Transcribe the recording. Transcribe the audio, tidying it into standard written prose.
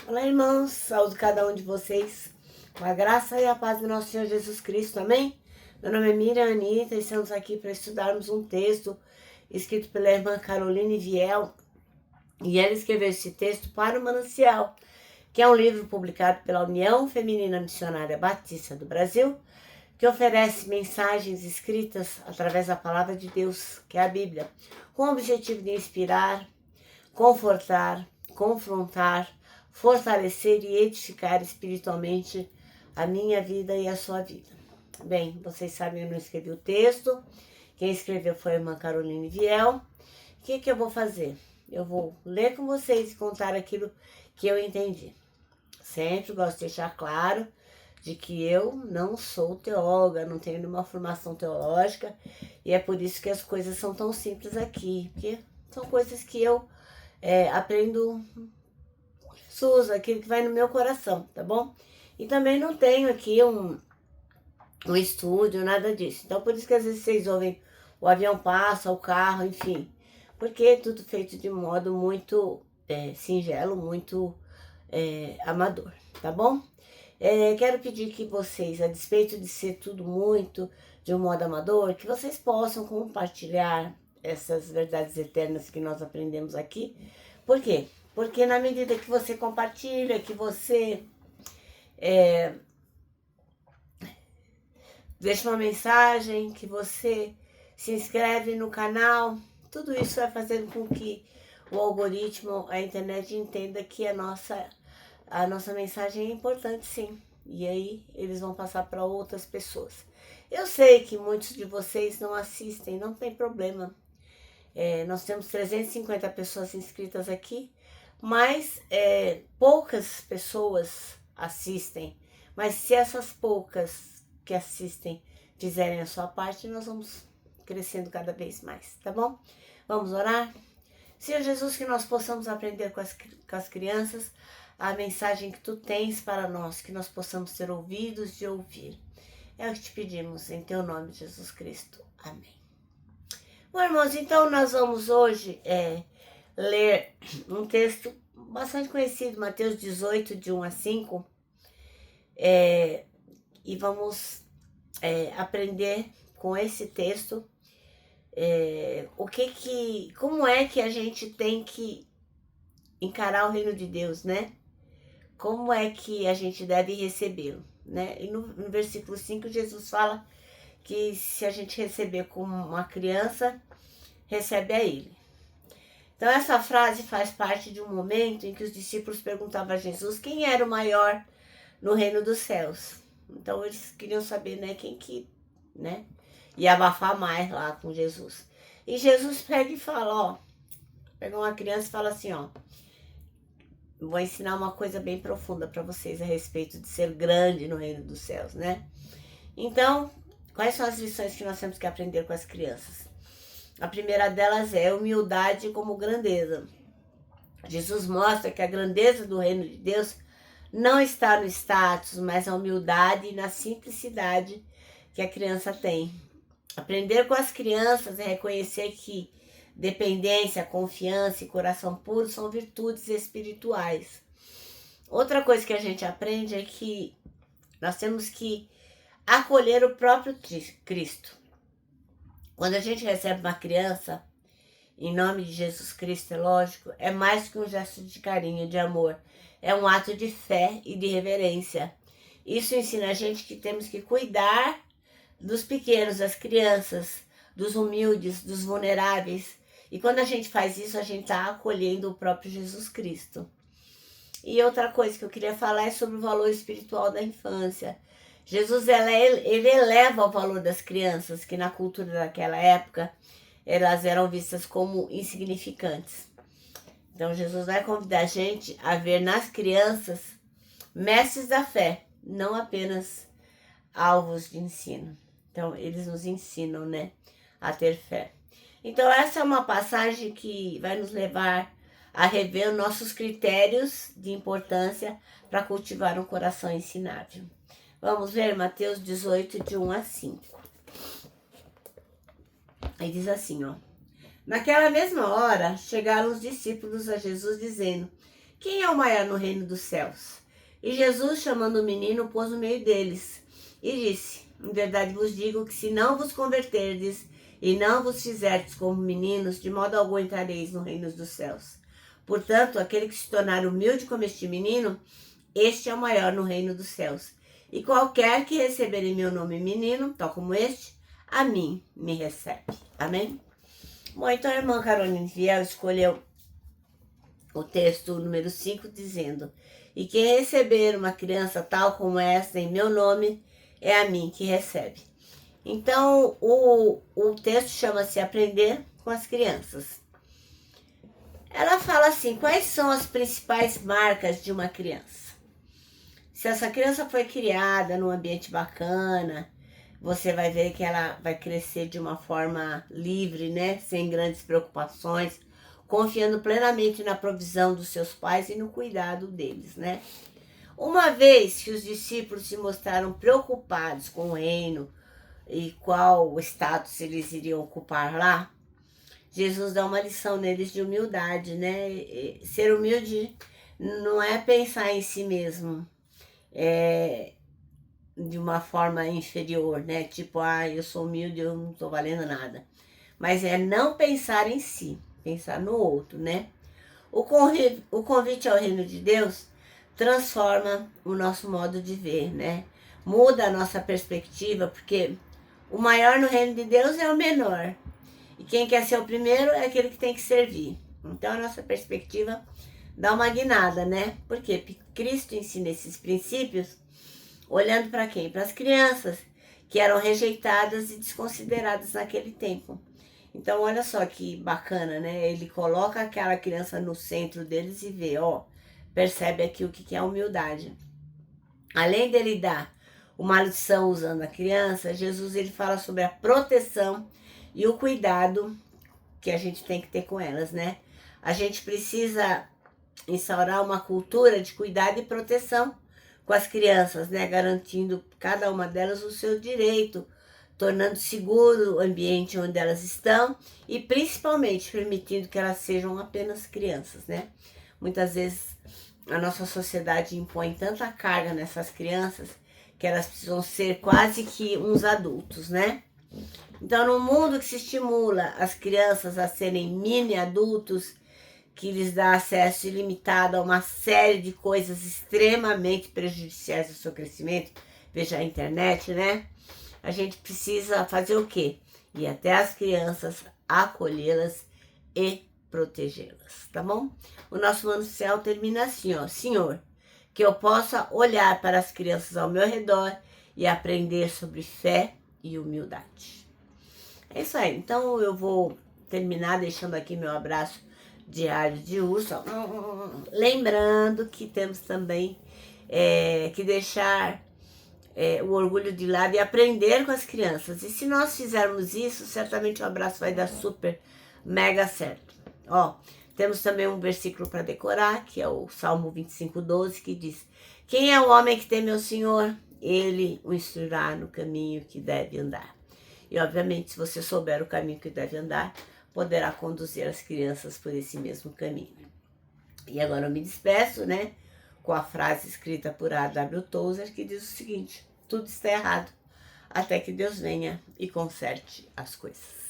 Olá, irmãos, saúde cada um de vocês, com a graça e a paz do nosso Senhor Jesus Cristo, amém? Meu nome é Miriam Anitta e estamos aqui para estudarmos um texto escrito pela irmã Caroline Viel, e ela escreveu esse texto para o Manancial, que é um livro publicado pela União Feminina Missionária Batista do Brasil, que oferece mensagens escritas através da palavra de Deus, que é a Bíblia, com o objetivo de inspirar, confortar, confrontar, fortalecer e edificar espiritualmente a minha vida e a sua vida. Bem, vocês sabem, eu não escrevi o texto, quem escreveu foi a irmã Caroline Viel. O que eu vou fazer? Eu vou ler com vocês e contar aquilo que eu entendi. Sempre gosto de deixar claro de que eu não sou teóloga, não tenho nenhuma formação teológica, e é por isso que as coisas são tão simples aqui, porque são coisas que eu aprendo Jesus, aquilo que vai no meu coração, tá bom? E também não tenho aqui um estúdio, nada disso. Então, por isso que às vezes vocês ouvem o avião passa, o carro, enfim. Porque é tudo feito de modo muito singelo, muito amador, tá bom? Quero pedir que vocês, a despeito de ser tudo muito de um modo amador, que vocês possam compartilhar essas verdades eternas que nós aprendemos aqui. Por quê? Porque na medida que você compartilha, que você deixa uma mensagem, que você se inscreve no canal, tudo isso vai fazendo com que o algoritmo, a internet entenda que a nossa mensagem é importante, sim. E aí eles vão passar para outras pessoas. Eu sei que muitos de vocês não assistem, não tem problema. Nós temos 350 pessoas inscritas aqui, mas poucas pessoas assistem. Mas se essas poucas que assistem fizerem a sua parte, nós vamos crescendo cada vez mais, tá bom? Vamos orar? Senhor Jesus, que nós possamos aprender com as crianças a mensagem que tu tens para nós, que nós possamos ter ouvidos de ouvir. É o que te pedimos, em teu nome, Jesus Cristo. Amém. Bom, irmãos, então nós vamos hoje ler um texto bastante conhecido, Mateus 18, de 1 a 5, e vamos aprender com esse texto como é que a gente tem que encarar o reino de Deus, né? Como é que a gente deve recebê-lo, né? E no versículo 5, Jesus fala que se a gente receber como uma criança, recebe a ele. Então essa frase faz parte de um momento em que os discípulos perguntavam a Jesus quem era o maior no reino dos céus. Então eles queriam saber, né, quem que, né, ia abafar mais lá com Jesus. E Jesus pega e fala, pega uma criança e fala assim, vou ensinar uma coisa bem profunda para vocês a respeito de ser grande no reino dos céus, né? Então, quais são as lições que nós temos que aprender com as crianças? A primeira delas é humildade como grandeza. Jesus mostra que a grandeza do reino de Deus não está no status, mas na humildade e na simplicidade que a criança tem. Aprender com as crianças é reconhecer que dependência, confiança e coração puro são virtudes espirituais. Outra coisa que a gente aprende é que nós temos que acolher o próprio Cristo. Quando a gente recebe uma criança, em nome de Jesus Cristo, é lógico, é mais que um gesto de carinho, de amor. É um ato de fé e de reverência. Isso ensina a gente que temos que cuidar dos pequenos, das crianças, dos humildes, dos vulneráveis. E quando a gente faz isso, a gente está acolhendo o próprio Jesus Cristo. E outra coisa que eu queria falar é sobre o valor espiritual da infância. Jesus ele eleva o valor das crianças, que na cultura daquela época elas eram vistas como insignificantes. Então Jesus vai convidar a gente a ver nas crianças mestres da fé, não apenas alvos de ensino. Então eles nos ensinam, né, a ter fé. Então essa é uma passagem que vai nos levar a rever os nossos critérios de importância para cultivar um coração ensinável. Vamos ver Mateus 18, de 1 a 5. Aí diz assim, Naquela mesma hora, chegaram os discípulos a Jesus dizendo, quem é o maior no reino dos céus? E Jesus, chamando o menino, pôs no meio deles e disse: em verdade vos digo que se não vos converterdes e não vos fizerdes como meninos, de modo algum entrareis no reino dos céus. Portanto, aquele que se tornar humilde como este menino, este é o maior no reino dos céus. E qualquer que receber em meu nome menino, tal como este, a mim me recebe. Amém? Bom, então a irmã Caroline Viel escolheu o texto número 5, dizendo: e quem receber uma criança tal como esta em meu nome, é a mim que recebe. Então, o texto chama-se Aprender com as Crianças. Ela fala assim: quais são as principais marcas de uma criança? Se essa criança foi criada num ambiente bacana, você vai ver que ela vai crescer de uma forma livre, né? Sem grandes preocupações, confiando plenamente na provisão dos seus pais e no cuidado deles, né? Uma vez que os discípulos se mostraram preocupados com o reino e qual status eles iriam ocupar lá, Jesus dá uma lição neles de humildade, né? E ser humilde não é pensar em si mesmo de uma forma inferior, né? Tipo, eu sou humilde, eu não tô valendo nada. Mas é não pensar em si, pensar no outro, né? O convite ao reino de Deus transforma o nosso modo de ver, né? Muda a nossa perspectiva, porque o maior no reino de Deus é o menor. E quem quer ser o primeiro é aquele que tem que servir. Então a nossa perspectiva dá uma guinada, né? Porque Cristo ensina esses princípios olhando para quem? Para as crianças, que eram rejeitadas e desconsideradas naquele tempo. Então olha só que bacana, né? Ele coloca aquela criança no centro deles e vê, percebe aqui o que é humildade. Além dele dar uma lição usando a criança, Jesus ele fala sobre a proteção e o cuidado que a gente tem que ter com elas, né? A gente precisa instaurar uma cultura de cuidado e proteção com as crianças, né? Garantindo cada uma delas o seu direito, tornando seguro o ambiente onde elas estão e principalmente permitindo que elas sejam apenas crianças, né? Muitas vezes a nossa sociedade impõe tanta carga nessas crianças que elas precisam ser quase que uns adultos, né? Então, no mundo que se estimula as crianças a serem mini adultos, que lhes dá acesso ilimitado a uma série de coisas extremamente prejudiciais ao seu crescimento, veja a internet, né? A gente precisa fazer o quê? Ir até as crianças, acolhê-las e protegê-las, tá bom? O nosso Mano do Céu termina assim, Senhor, que eu possa olhar para as crianças ao meu redor e aprender sobre fé e humildade. É isso aí, então eu vou terminar deixando aqui meu abraço diário de urso, lembrando que temos também que deixar o orgulho de lado e aprender com as crianças. E se nós fizermos isso, certamente o abraço vai dar super, mega certo. Temos também um versículo para decorar, que é o Salmo 25:12, que diz: quem é o homem que teme ao Senhor? Ele o instruirá no caminho que deve andar. E obviamente, se você souber o caminho que deve andar, poderá conduzir as crianças por esse mesmo caminho. E agora eu me despeço, né? Com a frase escrita por A.W. Tozer, que diz o seguinte: tudo está errado, até que Deus venha e conserte as coisas.